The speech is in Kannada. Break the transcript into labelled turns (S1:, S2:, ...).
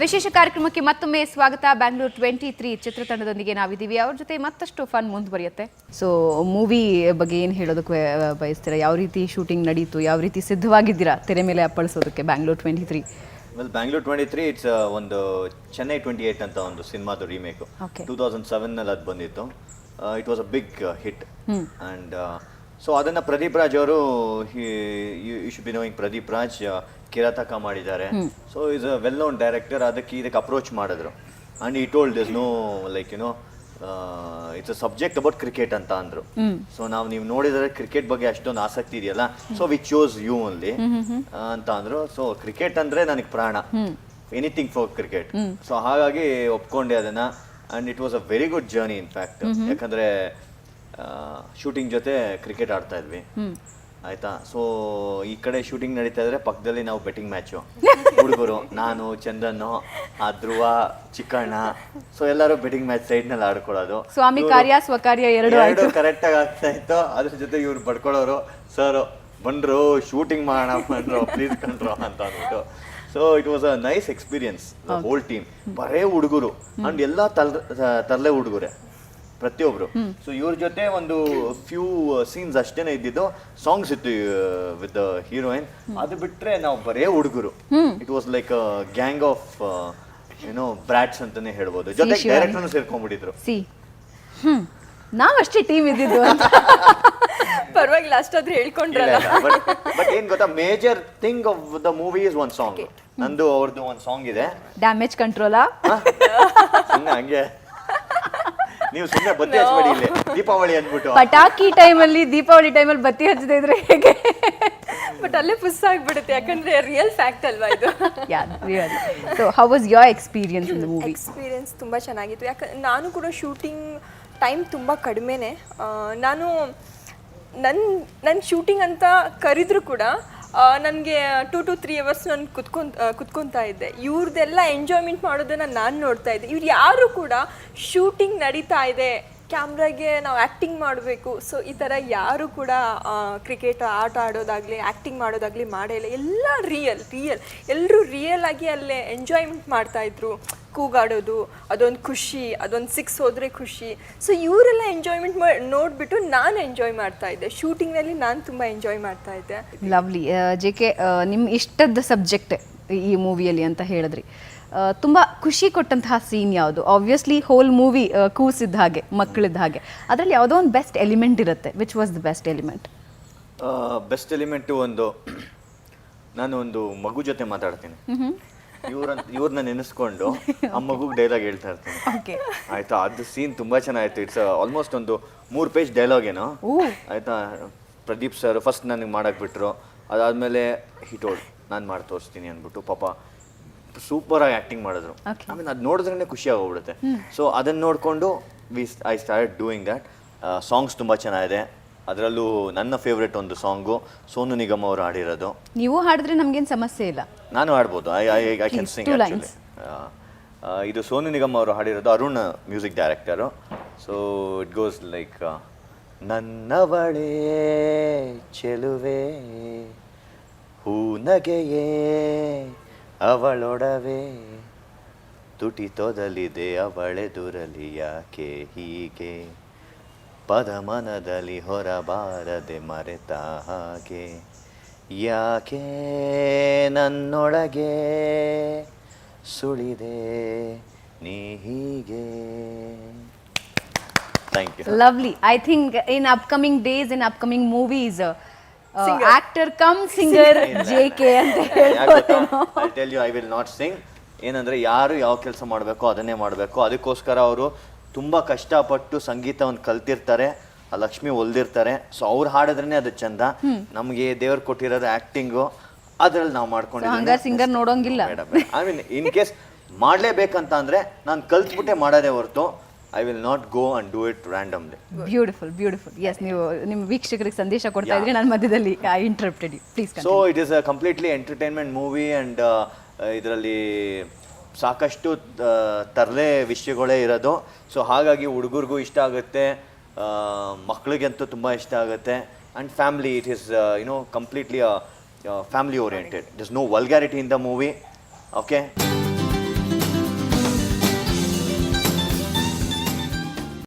S1: ವಿಶೇಷ ಕಾರ್ಯಕ್ರಮಕ್ಕೆ ಮತ್ತೊಮ್ಮೆ ಸ್ವಾಗತ. ಬ್ಯಾಂಗ್ಳೂರ್ 23 ಚಿತ್ರತಂಡದೊಂದಿಗೆ ನಾವಿದ್ದೀವಿ. ಅವ್ರ ಜೊತೆ ಮತ್ತಷ್ಟು ಫನ್ ಮುಂದುವರಿಯುತ್ತೆ. ಸೊ ಮೂವಿ ಬಗ್ಗೆ ಏನು ಹೇಳೋದಕ್ಕೆ ಬಯಸ್ತೀರಾ? ಯಾವ ರೀತಿ ಶೂಟಿಂಗ್ ನಡೀತು, ಯಾವ ರೀತಿ ಸಿದ್ಧವಾಗಿದ್ದೀರಾ ತೆರೆ ಮೇಲೆ ಅಪ್ಪಳಿಸೋದಕ್ಕೆ ಬ್ಯಾಂಗ್ಳೂರ್ 23?
S2: ವೆಲ್, ಬ್ಯಾಂಗ್ಳೂರ್ 23 ಇಟ್ಸ್ ಒಂದು ಚೆನ್ನೈ 28 ಅಂತ ಒಂದು ಸಿನಿಮಾದು ರೀಮೇಕು. 2007ನಲ್ಲಿ ಅದು ಬಂದಿತ್ತು. It was a big hit. And so ಅದನ್ನು ಪ್ರದೀಪ್ ರಾಜ್ ಅವರು, you should be knowing Pradeep Raj, Kirataka ಮಾಡಿದ್ದಾರೆ. So is a well known director. ಇದಕ್ಕೆ ಅಪ್ರೋಚ್ ಮಾಡಿದ್ರು. And he told this no like it's a subject about cricket ಅಂತ ಅಂದರು. ಸೊ ನೀವು ನೋಡಿದರೆ ಕ್ರಿಕೆಟ್ ಬಗ್ಗೆ ಅಷ್ಟೊಂದು ಆಸಕ್ತಿ ಇದೆಯಲ್ಲ, so we choose you only ಅಂತ ಅಂದರು. ಸೊ ಕ್ರಿಕೆಟ್ ಅಂದರೆ ನನಗೆ ಪ್ರಾಣ, ಎನಿಥಿಂಗ್ ಫಾರ್ ಕ್ರಿಕೆಟ್. ಸೊ ಹಾಗಾಗಿ ಒಪ್ಕೊಂಡೆ ಅದನ್ನು. And it was a very good journey in fact. ಯಾಕಂದರೆ ಶೂಟಿಂಗ್ ಜೊತೆ ಕ್ರಿಕೆಟ್ ಆಡ್ತಾ ಇದ್ವಿ, ಆಯ್ತಾ. ಸೊ ಈ ಕಡೆ ಶೂಟಿಂಗ್ ನಡೀತಾ ಇದ್ರೆ ಪಕ್ಕದಲ್ಲಿ ನಾವು ಬೆಟ್ಟಿಂಗ್ ಮ್ಯಾಚು, ಹುಡುಗರು, ನಾನು, ಚಂದನ್ನು, ಧ್ರುವ, ಚಿಕ್ಕಣ್ಣ, ಸೊ ಎಲ್ಲರೂ ಬೆಟ್ಟಿಂಗ್ ಮ್ಯಾಚ್ ಸೈಡ್ನಲ್ಲಿ ಆಡ್ಕೊಳ್ಳೋದು.
S1: ಸ್ವಾಮಿ ಕಾರ್ಯ ಸ್ವಕಾರ್ಯ ಎರಡು
S2: ಕರೆಕ್ಟಾಗಿ ಆಗ್ತಾ ಇತ್ತು. ಅದ್ರ ಜೊತೆ ಇವ್ರು ಬಡ್ಕೊಳ್ಳೋರು, ಸರ್ ಬಂದ್ರು ಶೂಟಿಂಗ್ ಮಾಡೋಣ, ಬಂದ್ರು ಪ್ಲೀಸ್ ಕಂಡ್ರು ಅಂತ ಅಂದ್ಬಿಟ್ಟು. So it was a nice experience. The whole team ಬರೇ ಹುಡುಗರು ಅಂಡ್ ಎಲ್ಲ ತರಲೆ ಹುಡುಗರೆ ಪ್ರತಿಯೊಬ್ರು. ಸೊ ಇವ್ರ ಜೊತೆ ಒಂದು ಫ್ಯೂ ಸೀನ್ಸ್ ಅಷ್ಟೇನೆ ಇದ್ದಿದ್ದು. ಸಾಂಗ್ಸ್ ಇತ್ತು ವಿತ್ ದ ಹೀರೋಯಿನ್. ಅದು ಬಿಟ್ರೆ ನಾವು ಬರೇ ಹುಡುಗರು. It was like gang of brats ಅಂತಾನೆ ಹೇಳ್ಬೋದು. ಜೊತೆ ಡೈರೆಕ್ಟರ್ನು ಸೇರ್ಕೊಂಡ್ಬಿಟ್ಟಿದ್ರು.
S1: ನಾವಷ್ಟೇ ಟೀಮ್ ಇದ್ದಿದ್ದು.
S3: ಪರವಾಗಿಲ್ಲ, ಅಷ್ಟಾದ್ರೂ ಹೇಳ್ಕೊಂಡ್ರಲ್ಲ.
S2: ಬಟ್ ಏನ್ ಗೊತ್ತಾ, major thing of the movie is one song. ನಂದು ಅವ್ರದ್ದು ಒಂದು ಸಾಂಗ್ ಇದೆ,
S1: ಡ್ಯಾಮೇಜ್ ಕಂಟ್ರೋಲಾ.
S2: ಹಂಗೆ ನೀವು ಸುಮ್ಮನೆ ಬತ್ತಿ ಹಚ್ಚಬೇಡಿ ಇಲ್ಲಿ ದೀಪಾವಳಿ ಅಂದ್ಬಿಟ್ಟು.
S1: ಪಟಾಕಿ ಟೈಮಲ್ಲಿ, ದೀಪಾವಳಿ ಟೈಮಲ್ಲಿ ಬತ್ತಿ ಹಚ್ಚದೇ ಇದ್ರೆ ಹೇಗೆ?
S3: ಬಟ್ ಅಲ್ಲೇ ಪುಸ್ ಆಗ್ಬಿಡುತ್ತೆ, ಯಾಕಂದ್ರೆ ರಿಯಲ್ ಫ್ಯಾಕ್ಟ್ ಅಲ್ವಾ ಇದು.
S1: So how was your experience in the movie?
S3: Experience ತುಂಬ ಚೆನ್ನಾಗಿತ್ತು. ಯಾಕಂದ್ರೆ ನಾನು ಕೂಡ ಶೂಟಿಂಗ್ ಟೈಮ್ ತುಂಬ ಕಡಿಮೆನೇ. ನಾನು ನನ್ನ ಶೂಟಿಂಗ್ ಅಂತ ಕರೆದ್ರು ಕೂಡ ನನಗೆ 2 to 3 hours ನಾನು ಕುತ್ಕೊತಾ ಇದ್ದೆ. ಇವ್ರದ್ದೆಲ್ಲ ಎಂಜಾಯ್ಮೆಂಟ್ ಮಾಡೋದನ್ನು ನಾನು ನೋಡ್ತಾ ಇದ್ದೆ. ಇವ್ರು ಯಾರು ಕೂಡ ಶೂಟಿಂಗ್ ನಡೀತಾ ಇದೆ, ಕ್ಯಾಮ್ರಾಗೆ ನಾವು ಆ್ಯಕ್ಟಿಂಗ್ ಮಾಡಬೇಕು, ಸೊ ಈ ಥರ ಯಾರು ಕೂಡ ಕ್ರಿಕೆಟ್ ಆಟ ಆಡೋದಾಗಲಿ ಆ್ಯಕ್ಟಿಂಗ್ ಮಾಡೋದಾಗಲಿ ಮಾಡೇ ಇಲ್ಲ. ಎಲ್ಲ ರಿಯಲ್ ಎಲ್ಲರೂ ರಿಯಲ್ ಆಗಿ ಅಲ್ಲೇ ಎಂಜಾಯ್ಮೆಂಟ್ ಮಾಡ್ತಾಯಿದ್ರು. ಕೂಗಾಡೋದು ಅದೊಂದು ಖುಷಿ, ಅದೊಂದು 6 ಹೋದರೆ ಖುಷಿ. ಸೊ ಇವರೆಲ್ಲ ಎಂಜಾಯ್ಮೆಂಟ್ ನೋಡಿಬಿಟ್ಟು ನಾನು ಎಂಜಾಯ್ ಮಾಡ್ತಾ ಇದ್ದೆ. ಶೂಟಿಂಗ್ನಲ್ಲಿ ನಾನು ತುಂಬ ಎಂಜಾಯ್ ಮಾಡ್ತಾ ಇದ್ದೆ.
S1: ಲವ್ಲಿ. JK, ನಿಮ್ಮ ಇಷ್ಟದ ಸಬ್ಜೆಕ್ಟ್ ಈ ಮೂವಿಯಲ್ಲಿ ಅಂತ ಹೇಳಿದ್ರಿ. ತುಂಬ ಖುಷಿ ಕೊಟ್ಟಂತಹ ಸೀನ್ ಯಾವುದು? ಆಬ್ವಿಯಸ್ಲಿ ಹೋಲ್ ಮೂವಿ ಕೂಸಿದ್ದ ಹಾಗೆ, ಮಕ್ಕಳಿದ್ದ ಹಾಗೆ. ಅದರಲ್ಲಿ ಯಾವುದೋ ಒಂದು ಬೆಸ್ಟ್ ಎಲಿಮೆಂಟ್ ಇರುತ್ತೆ. Which was the best element?
S2: Best element ನಾನು ಒಂದು ಮಗು ಜೊತೆ ಮಾತಾಡ್ತೀನಿ. ಇವ್ರನ್ನ ನೆನೆಸ್ಕೊಂಡು ಆ ಮಗುಗೆ ಡೈಲಾಗ್ ಹೇಳ್ತಾ ಇರ್ತೀನಿ, ಆಯ್ತಾ. ಅದು ಸೀನ್ ತುಂಬಾ ಚೆನ್ನಾಗಿತ್ತು. ಇಟ್ಸ್ ಆಲ್ಮೋಸ್ಟ್ ಒಂದು 3 ಪೇಜ್ ಡೈಲಾಗ್ ಏನೋ, ಆಯ್ತಾ. ಪ್ರದೀಪ್ ಸರ್ ಫಸ್ಟ್ ನನಗೆ ಮಾಡಕ್ ಬಿಟ್ರು. ಅದಾದ್ಮೇಲೆ ಹಿಟೋಡ್ ನಾನು ಮಾಡಿ ತೋರಿಸ್ತೀನಿ ಅಂದ್ಬಿಟ್ಟು ಪಾಪ ಸೂಪರಾಗಿ ಆ್ಯಕ್ಟಿಂಗ್ ಮಾಡಿದ್ರು. ಆಮೇಲೆ ಅದು ನೋಡಿದ್ರೇ ಖುಷಿ ಆಗೋಗ್ಬಿಡುತ್ತೆ. ಸೊ ಅದನ್ನು ನೋಡಿಕೊಂಡು I start doing that. Songs ತುಂಬ ಚೆನ್ನಾಗಿದೆ. ಅದರಲ್ಲೂ ನನ್ನ ಫೇವ್ರೆಟ್ ಒಂದು ಸಾಂಗು ಸೋನು ನಿಗಮ್ ಅವರು ಹಾಡಿರೋದು.
S1: ನೀವು ಹಾಡಿದ್ರೆ ನಮಗೇನು ಸಮಸ್ಯೆ ಇಲ್ಲ,
S2: ನಾನು ಹಾಡ್ಬೋದು. I can sing actually. ಇದು ಸೋನು ನಿಗಮ್ ಅವರು ಹಾಡಿರೋದು, Arun music director. So it goes like, ನನ್ನವಳೇ ಚೆಲುವೆ ಹೂನಗೆಯೇ ಅವಳೊಡವೆ ತುಟಿ ತೊದಲಿದೆ ಅವಳೆದುರಲಿ ಯಾಕೆ ಹೀಗೆ ಪದ ಮನದಲ್ಲಿ ಹೊರಬಾರದೆ ಮರೆತ ಹಾಗೆ ಯಾಕೆ ನನ್ನೊಳಗೆ ಸುಳಿದೆ ನೀ ಹೀಗೆ. Thank you.
S1: Lovely. I think in upcoming days, in upcoming movies, actor cum singer JK ಅಂತ ಹೇಳ್ಬೋದು.
S2: I tell you, I will not sing. ಏನಂದ್ರೆ ಯಾರು ಯಾವ ಕೆಲಸ ಮಾಡಬೇಕು ಅದನ್ನೇ ಮಾಡಬೇಕು. ಅದಕ್ಕೋಸ್ಕರ ಅವರು ತುಂಬ ಕಷ್ಟಪಟ್ಟು ಸಂಗೀತವನ್ನು ಕಲ್ತಿರ್ತಾರೆ, ಆ ಲಕ್ಷ್ಮಿ ಒಲ್ದಿರ್ತಾರೆ. ಸೊ ಅವ್ರು ಹಾಡಿದ್ರೇ ಅದು ಚಂದ. ನಮಗೆ ದೇವ್ರು ಕೊಟ್ಟಿರೋದು ಆ್ಯಕ್ಟಿಂಗು, ಅದರಲ್ಲಿ ನಾವು ಮಾಡ್ಕೊಂಡಿದ್ದೀವಿ.
S1: ಸಿಂಗರ್ ನೋಡೋಂಗಿಲ್ಲ.
S2: ಐ ಮೀನ್ ಇನ್ ಕೇಸ್ ಮಾಡಲೇಬೇಕಂತ ಅಂದರೆ ನಾನು ಕಲ್ತ್ಬಿಟ್ಟೆ ಮಾಡೋದೇ ಹೊರತು I will not go and do it randomly.
S1: Beautiful. Yes, ನೀವು ನಿಮ್ಮ ವೀಕ್ಷಕರಿಗೆ ಸಂದೇಶ ಕೊಡ್ತಾ ಇದ್ರಿ, ನಾನು ಮಧ್ಯದಲ್ಲಿ I interrupted you. Please.
S2: So it is a completely entertainment movie. And ಇದರಲ್ಲಿ ಸಾಕಷ್ಟು ತರಲೆ ವಿಷಯಗಳೇ ಇರೋದು. ಸೊ ಹಾಗಾಗಿ ಹುಡುಗರಿಗೂ ಇಷ್ಟ ಆಗುತ್ತೆ, ಮಕ್ಕಳಿಗಂತೂ ತುಂಬ ಇಷ್ಟ ಆಗುತ್ತೆ. And family, it is completely family oriented. There's no vulgarity in the movie. Okay.